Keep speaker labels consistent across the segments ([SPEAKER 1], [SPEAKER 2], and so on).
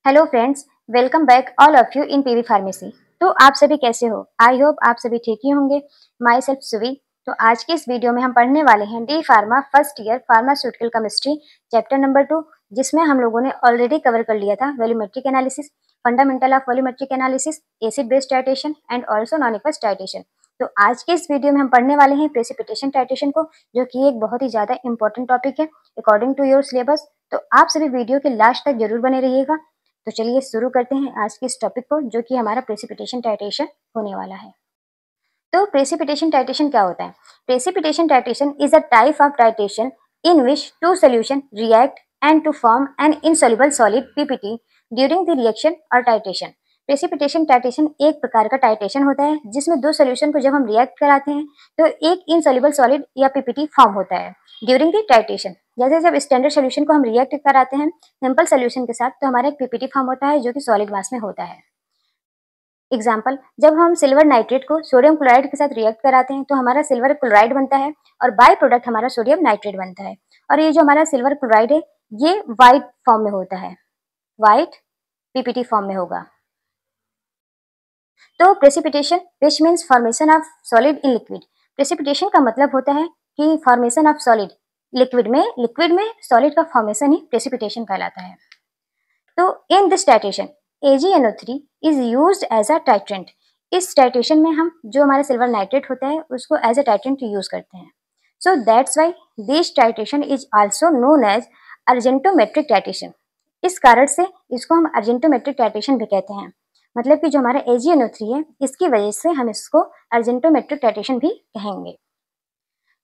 [SPEAKER 1] Hello friends, welcome back all of you in PV pharmacy. तो आप सभी कैसे हो? आई होप आप सभी ठीक ही होंगे। Myself Suvi. तो आज के इस वीडियो में हम पढ़ने वाले हैं D pharma first year pharmaceutical chemistry chapter number 2, जिसमें हम लोगों ने ऑलरेडी कवर कर लिया था volumetric analysis, fundamental of volumetric analysis, acid base titration and also non aqueous titration. तो आज के इस वीडियो में हम पढ़ने वाले हैं प्रेसिपिटेशन टाइट्रेशन को, जो कि एक बहुत ही ज्यादा इंपॉर्टेंट टॉपिक है अकॉर्डिंग टू योर सिलेबस। तो आप सभी वीडियो के लास्ट तक जरूर बने रहिएगा। तो चलिए शुरू करते हैं आज के इस टॉपिक को, जो कि हमारा प्रेसिपिटेशन टाइट्रेशन होने वाला है। तो प्रेसिपिटेशन टाइट्रेशन क्या होता है? Precipitation titration is a type of titration in which two solution react and to form an insoluble solid PPT during the reaction और टाइट्रेशन। प्रेसिपिटेशन टाइट्रेशन एक प्रकार का टाइट्रेशन होता है जिसमें दो सॉल्यूशन को जब हम रिएक्ट कराते हैं तो एक इनसॉल्युबल सॉलिड या पीपीटी फॉर्म होता है ड्यूरिंग द टाइट्रेशन। जैसे जब स्टैंडर्ड सोल्यूशन को हम रिएक्ट कराते हैं सिंपल सोल्यूशन के साथ, तो हमारा एक पीपीटी फॉर्म होता है जो कि सॉलिड मास में होता है। एग्जाम्पल, जब हम सिल्वर नाइट्रेट को सोडियम क्लोराइड के साथ रिएक्ट कराते हैं तो हमारा सिल्वर क्लोराइड बनता है और बाय प्रोडक्ट हमारा सोडियम नाइट्रेट बनता है। और ये जो हमारा सिल्वर क्लोराइड है ये व्हाइट फॉर्म में होता है, व्हाइट पीपीटी फॉर्म में होगा। तो precipitation which means formation of solid in liquid. Precipitation का मतलब होता है कि फॉर्मेशन ऑफ सॉलिड लिक्विड में सॉलिड का फॉर्मेशन ही प्रेसिपिटेशन कहलाता है। तो in this titration AgNO3 is used as a titrant. इस टाइट्रेशन में हम जो हमारा सिल्वर नाइट्रेट होता है उसको एज अ टाइट्रेंट यूज करते हैं। So that's why this titration is also known as argentometric titration. इस कारण से इसको हम अर्जेंटोमेट्रिक टाइट्रेशन भी कहते हैं। मतलब कि जो हमारा AgNO3 है इसकी वजह से हम इसको अर्जेंटोमेट्रिक टाइट्रेशन भी कहेंगे।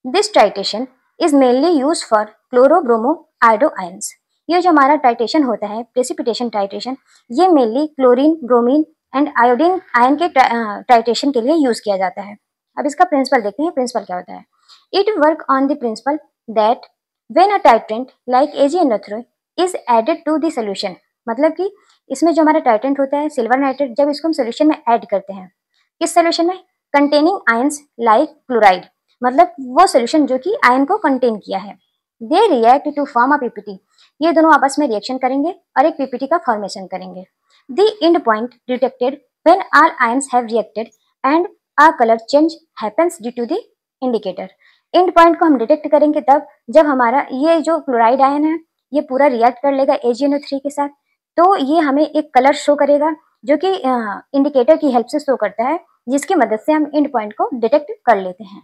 [SPEAKER 1] This titration is mainly use for chloro bromo iodo ions. ये जो हमारा टाइट्रेशन होता है प्रेसिपिटेशन टाइट्रेशन, ये mainly chlorine, bromine and iodine ion के टाइट्रेशन के लिए यूज किया जाता है। अब इसका प्रिंसिपल देखते हैं। प्रिंसिपल क्या होता है? It work on the principle that when a titrant like AgNO3 is added to the solution. मतलब कि इसमें जो हमारा टाइट्रेंट होता है सिल्वर नाइट्रेट, जब इसको हम सोल्यूशन में ऐड करते हैं, किस सोल्यूशन में? कंटेनिंग आयंस लाइक क्लोराइड, मतलब वो सोल्यूशन जो कि आयन को कंटेन किया है। They react to form a PPT. ये दोनों आपस में रिएक्शन करेंगे और एक पीपीटी का फॉर्मेशन करेंगे। The end point detected when all ions have reacted and a colour change happens due to the indicator. End point को हम डिटेक्ट करेंगे तब जब हमारा ये जो क्लोराइड आयन है ये पूरा रिएक्ट कर लेगा AgNO3 के साथ, तो ये हमें एक कलर शो करेगा जो कि इंडिकेटर की हेल्प से शो करता है, जिसकी मदद से हम एंड पॉइंट को डिटेक्ट कर लेते हैं।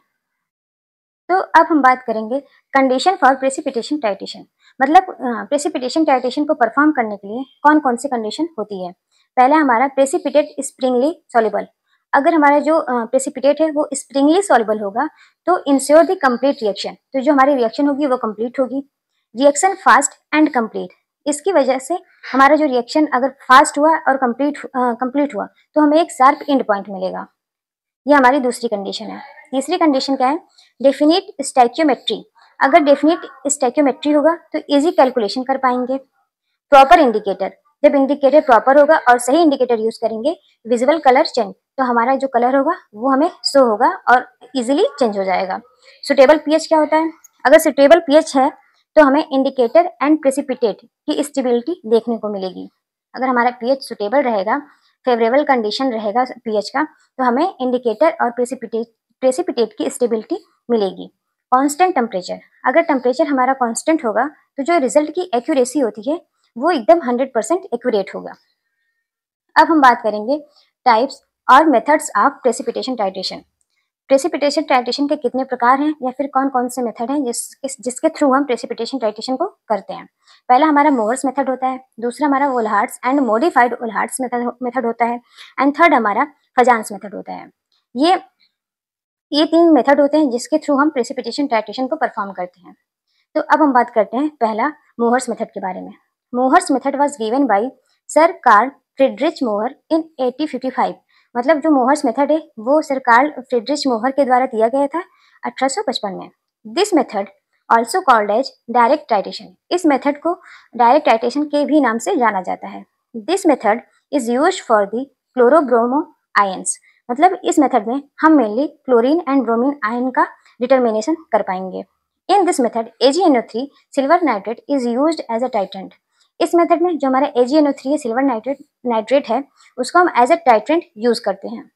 [SPEAKER 1] तो अब हम बात करेंगे कंडीशन फॉर प्रेसिपिटेशन टाइट्रेशन। मतलब प्रेसिपिटेशन टाइट्रेशन को परफॉर्म करने के लिए कौन कौन सी कंडीशन होती है। पहला हमारा प्रेसिपिटेट स्प्रिंगली सॉल्युबल। अगर हमारा जो प्रेसिपिटेट है वो स्प्रिंगली सॉल्युबल होगा तो इंश्योर द कंप्लीट रिएक्शन। तो जो हमारी रिएक्शन होगी वो कंप्लीट होगी। रिएक्शन फास्ट एंड कंप्लीट, इसकी वजह से हमारा जो रिएक्शन अगर फास्ट हुआ और कंप्लीट हुआ तो हमें एक शार्प एंड पॉइंट मिलेगा। ये हमारी दूसरी कंडीशन है। तीसरी कंडीशन क्या है? डेफिनिट स्टैक्योमेट्री। अगर डेफिनिट स्टैक्योमेट्री होगा तो इजी कैलकुलेशन कर पाएंगे। प्रॉपर इंडिकेटर, जब इंडिकेटर प्रॉपर होगा और सही इंडिकेटर यूज करेंगे, विजिबल कलर चेंज, तो हमारा जो कलर होगा वो हमें शो होगा और इजीली चेंज हो जाएगा। सुटेबल पीएच क्या होता है? अगर सुटेबल पीएच है तो हमें इंडिकेटर एंड प्रेसिपिटेट की स्टेबिलिटी देखने को मिलेगी। अगर हमारा पीएच सुटेबल रहेगा, फेवरेबल कंडीशन रहेगा पीएच का, तो हमें इंडिकेटर और प्रेसिपिटेट की स्टेबिलिटी मिलेगी। कांस्टेंट टेम्परेचर, अगर टेम्परेचर हमारा कांस्टेंट होगा तो जो रिजल्ट की एक्यूरेसी होती है वो एकदम 100% एक्यूरेट होगा। अब हम बात करेंगे टाइप्स और methods of precipitation titration. Precipitation titration के कितने प्रकार हैं या फिर कौन कौन से मेथड हैं जिसके थ्रू हम प्रेसिपिटेशन टाइट्रेशन को करते हैं। पहला हमारा मोवर्स मेथड होता है, दूसरा हमारा वोल्हार्ट्स एंड मॉडिफाइड वोल्हार्ट्स मेथड होता है, एंड थर्ड हमारा फजान्स मेथड होता है। ये तीन मेथड होते हैं जिसके थ्रू हम प्रेसिपिटेशन टाइट्रेशन को परफॉर्म करते हैं। तो अब हम बात करते हैं पहला मोहर्स मेथड के बारे में। Mohr's method was given by sir Karl Friedrich Mohr in 1855। मतलब जो मोहर्स मेथड है वो सर कार्ल फ्रिडरिच मोहर के द्वारा दिया गया था 1855 में। This method also called as direct titration. इस मेथड को डायरेक्ट टाइट्रेशन के भी नाम से जाना जाता है। This method is used for the chloro bromo ions. मतलब इस मेथड में हम mainly chlorine and bromine ion का डिटर्मिनेशन कर पाएंगे। In this method, AgNO3 silver nitrate is used as a titrant. इस मेथड में जो हमारा AgNO3 सिल्वर नाइट्रेट है उसको हम एज ए टाइट्रेंट यूज करते हैं।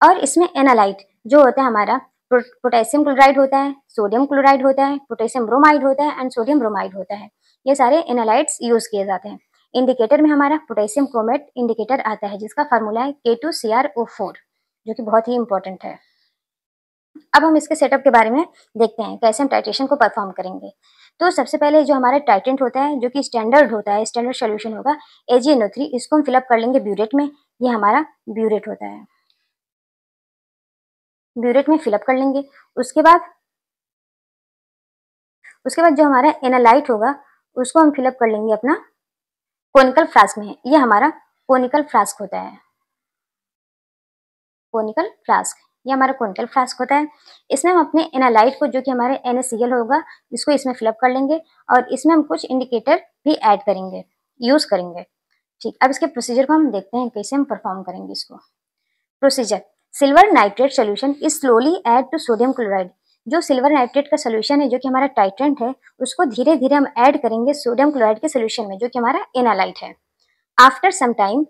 [SPEAKER 1] और इसमें एनालाइट जो होता है हमारा पोटेशियम क्लोराइड होता है, सोडियम क्लोराइड होता है, पोटेशियम ब्रोमाइड होता है एंड सोडियम ब्रोमाइड होता है। ये सारे एनालाइट्स यूज किए जाते हैं। इंडिकेटर में हमारा पोटेशियम क्रोमेट इंडिकेटर आता है जिसका फार्मूला है K2CrO4 जो कि बहुत ही इंपॉर्टेंट है। अब हम इसके सेटअप के बारे में देखते हैं कैसे हम टाइट्रेशन को परफॉर्म करेंगे। तो सबसे पहले जो हमारा टाइट्रेंट होता है जो कि स्टैंडर्ड होता है, स्टैंडर्ड सोल्यूशन होगा AgNO3, इसको हम फिलअप कर लेंगे ब्यूरेट में। ये हमारा ब्यूरेट होता है, ब्यूरेट में फिलअप कर लेंगे। उसके बाद जो हमारा एनालाइट होगा उसको हम फिलअप कर लेंगे अपना कोनिकल फ्लास्क में। ये हमारा कोनिकल फ्लास्क होता है, कोनिकल फ्लास्क, ये हमारा कोनिकल फ्लास्क होता है। इसमें हम अपने एनालाइट को जो कि हमारे NaCl होगा इसको इसमें फिलअप कर लेंगे और इसमें हम कुछ इंडिकेटर भी ऐड करेंगे, यूज करेंगे। ठीक, अब इसके प्रोसीजर को हम देखते हैं कैसे हम परफॉर्म करेंगे इसको। Procedure, silver nitrate solution is slowly add to sodium chloride. जो सिल्वर नाइट्रेट का सोल्यूशन है जो कि हमारा टाइट्रेंट है उसको धीरे धीरे हम ऐड करेंगे सोडियम क्लोराइड के सोल्यूशन में जो कि हमारा एनालाइट है। After some time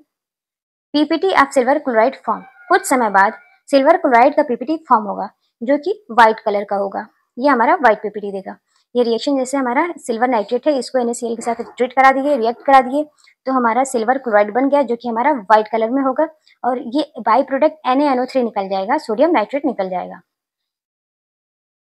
[SPEAKER 1] PPT of silver chloride form, कुछ समय बाद सिल्वर क्लोराइड का पीपीटी फॉर्म होगा जो कि व्हाइट कलर का होगा। ये हमारा व्हाइट पीपीटी देगा। ये रिएक्शन जैसे हमारा सिल्वर नाइट्रेट है इसको NaCl के साथ ट्रीट करा दिए, रिएक्ट करा दिए, तो हमारा सिल्वर क्लोराइड बन गया जो कि हमारा व्हाइट कलर में होगा और ये बाई प्रोडक्ट NaNO3 निकल जाएगा, सोडियम नाइट्रेट निकल जाएगा।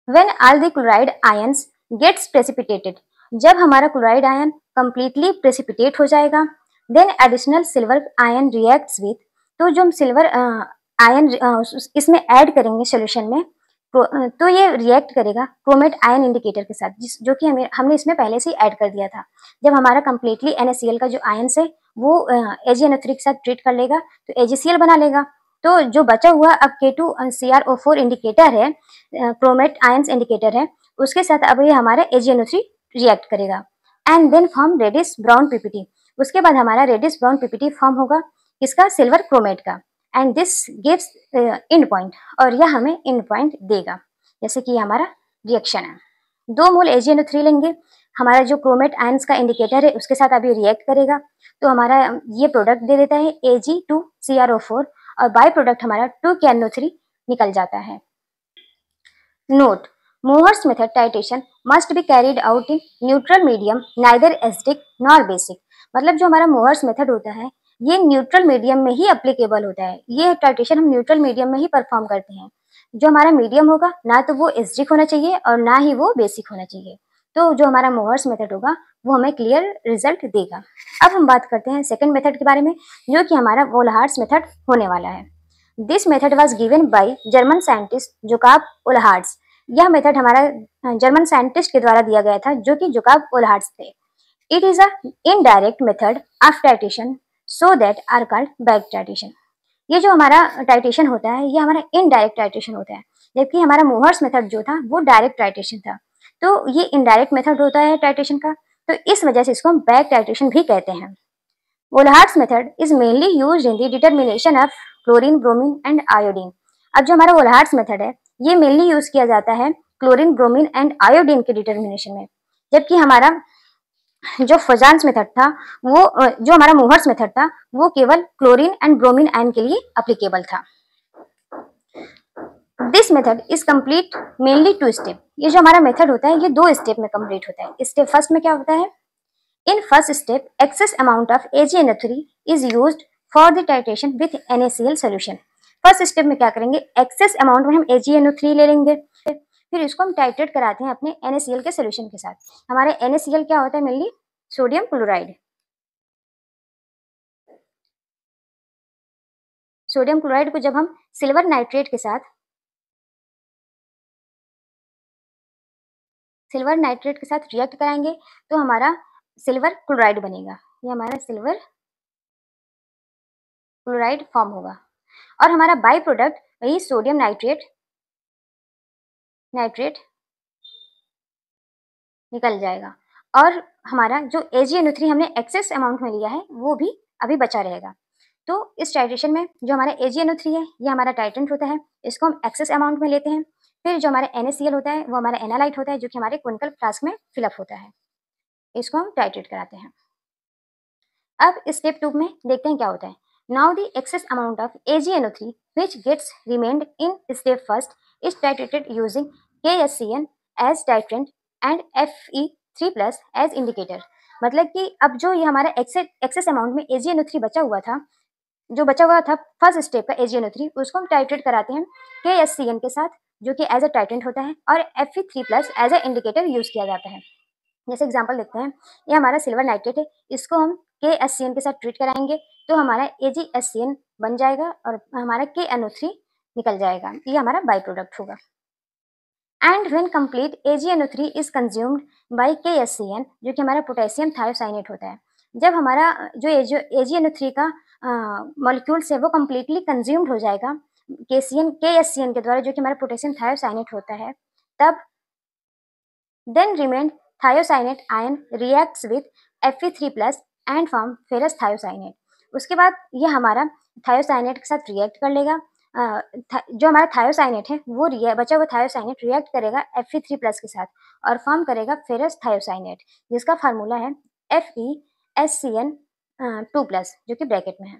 [SPEAKER 1] When all the chloride ions gets precipitated, जब हमारा क्लोराइड आयन completely precipitate हो जाएगा, then additional silver ion reacts with, तो जो हम सिल्वर आयन इसमें ऐड करेंगे सोल्यूशन में तो ये रिएक्ट करेगा क्रोमेट आयन इंडिकेटर के साथ जो कि हमने इसमें पहले से ही ऐड कर दिया था। जब हमारा कंप्लीटली NaCl का जो आयन्स है वो AgNO3 के साथ ट्रीट कर लेगा तो AgCl बना लेगा। तो जो बचा हुआ अब K2CrO4 इंडिकेटर है, क्रोमेट आयंस इंडिकेटर है, उसके साथ अब ये हमारा AgNO3 रिएक्ट करेगा and then form reddish brown PPT. उसके बाद हमारा रेडिश ब्राउन पीपीटी फॉर्म होगा किसका, सिल्वर क्रोमेट का, and this gives end point, और यह हमें एंड पॉइंट देगा। जैसे कि हमारा रिएक्शन है, 2 मोल AgNO3 लेंगे, हमारा जो क्रोमेट आयंस का इंडिकेटर है उसके साथ अभी रिएक्ट करेगा तो हमारा ये प्रोडक्ट दे देता है Ag2CrO4 और बाय प्रोडक्ट हमारा 2KNO3 निकल जाता है। Note, Mohr's method titration must be carried out in neutral medium, neither acidic nor basic. मतलब जो हमारा मोहर्स मेथड होता है ये न्यूट्रल मीडियम में ही एप्लीकेबल होता है। ये टाइट्रेशन हम न्यूट्रल मीडियम में ही परफॉर्म करते हैं। जो हमारा मीडियम होगा ना तो वो एसिडिक होना चाहिए और ना ही वो बेसिक होना चाहिए। तो जो हमारा मोहर्स मेथड होगा वो हमें क्लियर रिजल्ट देगा। अब हम बात करते हैं सेकंड मेथड के बारे में जो कि हमारा वोल्हार्ट्स मेथड होने वाला है। This method was given by German scientist Jacob Volhard's. यह मेथड हमारा जर्मन साइंटिस्ट के द्वारा दिया गया था जो कि जोकाब वोल्हार्ट्स थे। It is a indirect method of titration so that are called back titration. ये जो हमारा टाइट्रेशन होता है ये हमारा इनडायरेक्ट टाइट्रेशन होता है, जबकि हमारा मोहर्स मेथड जो था वो डायरेक्ट टाइट्रेशन था। तो ये इनडायरेक्ट मेथड होता है टाइट्रेशन का, तो इस वजह से इसको हम बैक टाइट्रेशन भी कहते हैं। Volhard's method is mainly used in the determination of chlorine, bromine and iodine. अब जो हमारा वोल्हार्ट्स मेथड है ये मेनली यूज किया जाता है क्लोरीन, ब्रोमीन एंड आयोडीन के डिटरमिनेशन में, जबकि हमारा जो फजान्स मेथड था वो जो हमारा मोहर्स मेथड था वो केवल क्लोरीन एंड ब्रोमीन आयन के लिए एप्लीकेबल था। This method is complete mainly 2 step. ये जो हमारा मेथड होता है ये 2 स्टेप में कंप्लीट होता है। स्टेप फर्स्ट में क्या होता है, in first step excess amount of AgNO3 is used for the titration with NaCl solution। First step में क्या करेंगे, एक्सेस अमाउंट में हम AgNO3 ले लेंगे, फिर इसको हम टाइट्रेट कराते हैं अपने NaCl के सोल्यूशन के साथ। हमारे NaCl क्या होता है, mainly sodium chloride. Sodium chloride को जब हम सिल्वर नाइट्रेट के साथ रिएक्ट कराएंगे तो हमारा सिल्वर क्लोराइड बनेगा। ये हमारा सिल्वर क्लोराइड फॉर्म होगा और हमारा बाई प्रोडक्ट वही सोडियम नाइट्रेट निकल जाएगा और हमारा जो AgNO3 हमने एक्सेस अमाउंट में लिया है वो भी अभी बचा रहेगा। तो इस टाइट्रेशन में जो हमारा AgNO3 है ये हमारा टाइट्रेंट होता है, इसको हम एक्सेस अमाउंट में लेते हैं। फिर जो हमारा NaCl होता है वो हमारा एनालाइट होता है जो कि हमारे कोनिकल फ्लास्क में फिलअप होता है। इसको हम टाइट्रेट कराते हैं। अब स्टेप 2 में देखते हैं क्या होता है। Now the excess amount of AgNO3 which gets remained in step first is titrated using KSCN as titrant and Fe3+ as indicator। मतलब कि अब जो ये हमारा एक्सेस अमाउंट में AgNO3 बचा हुआ था, फर्स्ट स्टेप का AgNO3, उसको हम टाइट्रेट कराते हैं KSCN के साथ, जो कि एज अ टाइट्रेंट होता है, और Fe3+ as a indicator use किया जाता है। जैसे एग्जांपल देखते हैं, ये हमारा सिल्वर नाइट्रेट है, इसको हम KSCN के साथ ट्रीट कराएंगे तो हमारा AgSCN बन जाएगा और हमारा KNO3 निकल जाएगा। ये हमारा बाई प्रोडक्ट होगा। And when complete AgNO3 is consumed by KSCN, जो कि हमारा पोटेशियम थायोसाइनेट होता है। जब हमारा जो AgNO3 का मॉलिक्यूल्स है वो कम्प्लीटली कंज्यूम्ड हो जाएगा KSCN के द्वारा, जो कि हमारा पोटेशियम थायोसाइनेट होता है, तब then remained thiocyanate ion reacts with Fe3+ and form ferrous thiocyanate। उसके बाद ये हमारा थायोसाइनेट के साथ रिएक्ट कर लेगा। जो हमारा थायोसाइनेट है वो बचा हुआ थायोसाइनेट रिएक्ट करेगा Fe3+ के साथ और फॉर्म करेगा फेरस थायोसाइनेट, जिसका फार्मूला है FeSCN2+, जो कि ब्रैकेट में है,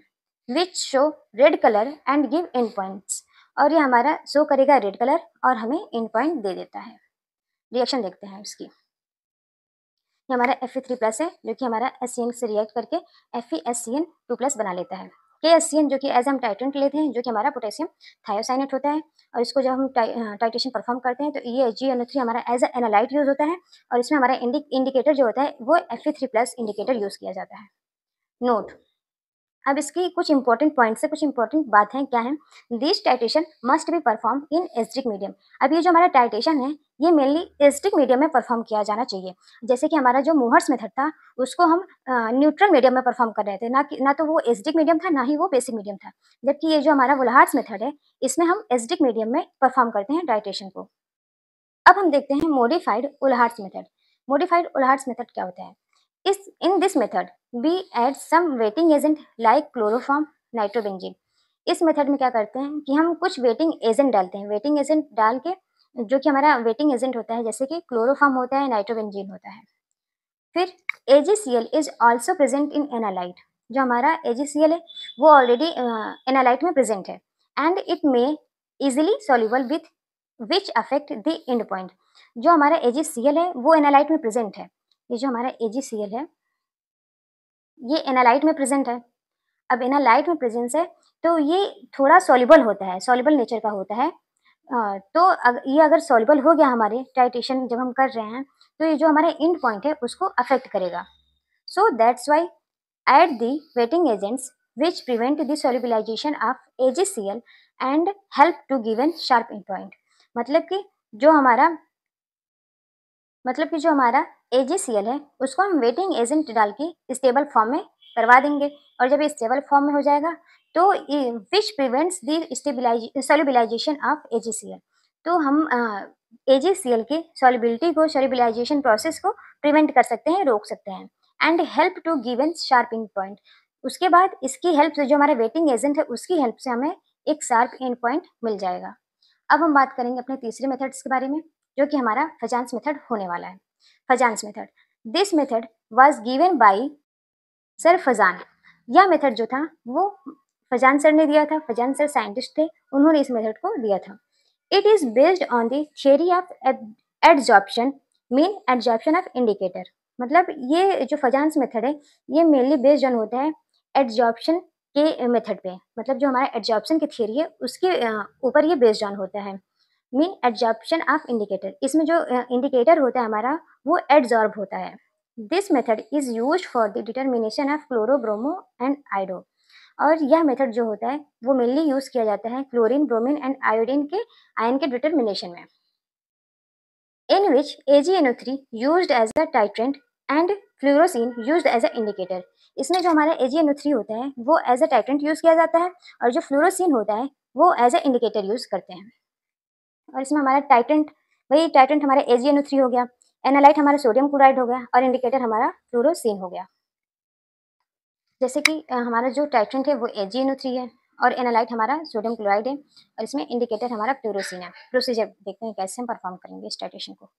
[SPEAKER 1] which show red colour and give and points. और ये हमारा शो करेगा रेड कलर और हमें एंड पॉइंट दे देता है। रिएक्शन देखते हैं इसकी। ये हमारा Fe3+ है, जो कि हमारा SCN से रिएक्ट करके FeSCN2+ बना लेता है। KSCN जो कि एज हम टाइट्रेंट लेते हैं, जो कि हमारा पोटेशियम थायोसाइनेट होता है, और इसको जब हम टाइट्रेशन परफॉर्म करते हैं तो ये AgNO3 हमारा एज अ एनालाइट यूज होता है, और इसमें हमारा इंडिकेटर जो होता है वो Fe3+ इंडिकेटर यूज किया जाता है। नोट, अब इसकी कुछ इंपॉर्टेंट पॉइंट्स है, कुछ इंपॉर्टेंट बातें क्या है। This titration must be perform in acidic medium. अब ये जो हमारा टाइट्रेशन है ये मेनली एसिडिक मीडियम में परफॉर्म किया जाना चाहिए। जैसे कि हमारा जो मूहर्स मेथड था उसको हम न्यूट्रल मीडियम में परफॉर्म कर रहे थे, ना तो वो एसिडिक मीडियम था, ना ही वो बेसिक मीडियम था। जबकि ये जो हमारा वुलहार्स मेथड है इसमें हम एसिडिक मीडियम में परफॉर्म करते हैं टाइट्रेशन को। अब हम देखते हैं मॉडिफाइड वुलहार्स मेथड। मॉडिफाइड वुलहार्स मेथड क्या होता है। In this method, we add some wetting agent like chloroform, nitrobenzene। इस मेथड में क्या करते हैं कि हम कुछ वेटिंग एजेंट डालते हैं। वेटिंग एजेंट डाल के, जो कि हमारा वेटिंग एजेंट होता है, जैसे कि क्लोरोफॉर्म होता है, नाइट्रोबेंजीन होता है। फिर AgCl is also present in analyte. जो हमारा AgCl है वो ऑलरेडी एनालाइट में प्रेजेंट है, and it may easily soluble with which affect the end point. जो हमारा AgCl है वो एनालाइट में प्रेजेंट है। ये जो हमारा AgCl है ये एनालाइट में प्रेजेंट है। अब एनालाइट में प्रेजेंस है तो ये थोड़ा सॉल्युबल होता है, सॉल्युबल नेचर का होता है। तो ये अगर सॉल्युबल हो गया हमारे टाइट्रेशन जब हम कर रहे हैं तो ये जो हमारा एंड पॉइंट है उसको अफेक्ट करेगा। सो that's Y add the waiting agents which prevent the solubilization of AgCl and help to given sharp end point। मतलब कि जो हमारा AgCl है उसको हम वेटिंग एजेंट डाल के स्टेबल फॉर्म में करवा देंगे, और जब ये स्टेबल फॉर्म में हो जाएगा तो which prevents the solubilisation of AgCl। तो हम AgCl के सॉल्युबिलिटी को, सॉल्युबलाइजेशन प्रोसेस को प्रिवेंट कर सकते हैं, रोक सकते हैं। And help to given sharp end point. उसके बाद इसकी हेल्प से, जो हमारा वेटिंग एजेंट है उसकी हेल्प से हमें एक शार्प एंड पॉइंट मिल जाएगा। अब हम बात करेंगे अपने तीसरे मेथड्स के बारे में, जो कि हमारा फजान्स मेथड होने वाला है। Fajans method, this method was given by sir Fajan. यह मेथड जो था वो फजान सर ने दिया था। फजान सर साइंटिस्ट थे, उन्होंने इस मेथड को दिया था। It is based on the theory of adsorption, mean adsorption of indicator. मतलब ये जो फजान्स मेथड है ये मेनली बेस्ड ऑन होता है एडजॉर्प्शन के मेथड पे। मतलब जो हमारा एडजॉर्प्शन की थियरी है उसके ऊपर ये बेस्ड ऑन होता है, मीन एडजॉर्प्शन ऑफ इंडिकेटर। इसमें जो इंडिकेटर होता है हमारा वो एडजॉर्ब होता है। This method is used for the determination of chloro, bromo and iodo. और यह मेथड जो होता है वो मेनली यूज किया जाता है क्लोरीन, ब्रोमीन एंड आयोडीन के आयन के डिटर्मिनेशन में। In which AgNO3 used as a titrant and fluorescein used as a indicator. इसमें जो हमारा AgNO3 होता है वो एज अ टाइट्रेंट यूज किया जाता है, और जो फ्लोरोसिन होता है वो एज अ इंडिकेटर यूज करते हैं। और इसमें हमारा टाइटेंट, वही टाइटेंट हमारा AgNO3 हो गया, एनालाइट हमारा सोडियम क्लोराइड हो गया, और इंडिकेटर हमारा फ्लोरोसिन हो गया। जैसे कि हमारा जो टाइटेंट है वो AgNO3 है, और एनालाइट हमारा सोडियम क्लोराइड है, और इसमें इंडिकेटर हमारा फ्लोरोसिन है। प्रोसीजर देखते हैं कैसे हम परफॉर्म करेंगे इस टाइट्रेशन को।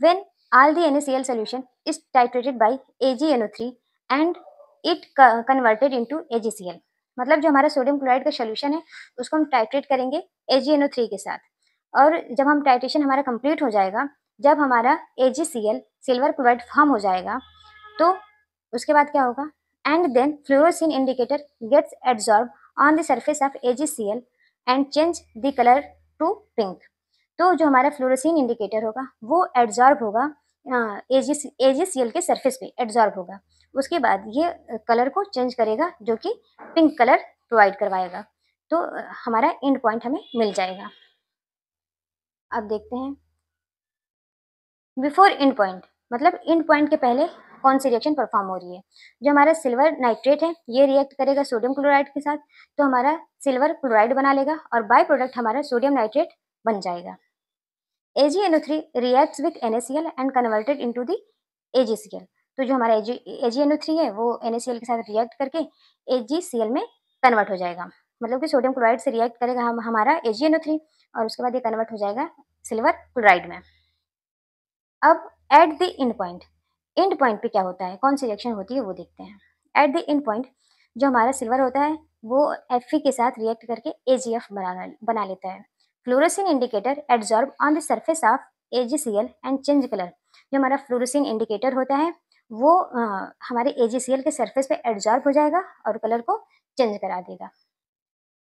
[SPEAKER 1] When All the NaCl solution is titrated by AgNO3 and it converted into AgCl। मतलब जो हमारा सोडियम क्लोराइड का सोल्यूशन है उसको हम टाइट्रेट करेंगे AgNO3 के साथ, और जब हम टाइट्रेशन हमारा कंप्लीट हो जाएगा, जब हमारा AgCl सिल्वर क्लोराइड फॉर्म हो जाएगा, तो उसके बाद क्या होगा, and then fluorescein indicator gets absorb on the surface of AgCl and change the colour to pink. तो जो हमारा फ्लोरोसिन इंडिकेटर होगा वो एब्जॉर्ब होगा AgCl के सरफेस पे एब्जॉर्ब होगा, उसके बाद ये कलर को चेंज करेगा जो कि पिंक कलर प्रोवाइड करवाएगा। तो हमारा एंड पॉइंट हमें मिल जाएगा। अब देखते हैं बिफोर एंड पॉइंट, मतलब एंड पॉइंट के पहले कौन सी रिएक्शन परफॉर्म हो रही है। जो हमारा सिल्वर नाइट्रेट है ये रिएक्ट करेगा सोडियम क्लोराइड के साथ, तो हमारा सिल्वर क्लोराइड बना लेगा और बाय प्रोडक्ट हमारा सोडियम नाइट्रेट बन जाएगा। AgNO3 reacts with NaCl and converted into the AgCl। तो जो हमारा AgNO3 है वो NaCl के साथ रिएक्ट करके AgCl में कन्वर्ट हो जाएगा, मतलब कि सोडियम क्लोराइड से रिएक्ट करेगा हमारा AgNO3 और उसके बाद ये कन्वर्ट हो जाएगा सिल्वर क्लोराइड में। अब एट द एंड पॉइंट पे क्या होता है, कौन सी रिएक्शन होती है वो देखते हैं। एट द एंड पॉइंट जो हमारा सिल्वर होता है वो Fe के साथ रिएक्ट करके AgF बना लेता है। Fluorescein indicator absorb on the surface of AgCl and change colour. जो हमारा फ्लोरोसिन इंडिकेटर होता है वो हमारे AgCl के सरफेस पे एब्जॉर्ब हो जाएगा और कलर को चेंज करा देगा।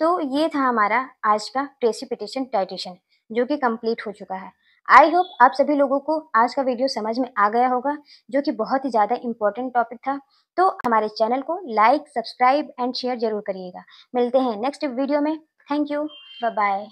[SPEAKER 1] तो ये था हमारा आज का प्रेसिपिटेशन टाइट्रेशन जो कि कंप्लीट हो चुका है। आई होप आप सभी लोगों को आज का वीडियो समझ में आ गया होगा, जो कि बहुत ही ज़्यादा इम्पोर्टेंट टॉपिक था। तो हमारे चैनल को लाइक, सब्सक्राइब एंड शेयर जरूर करिएगा। मिलते हैं नेक्स्ट वीडियो में। Thank you, bye bye.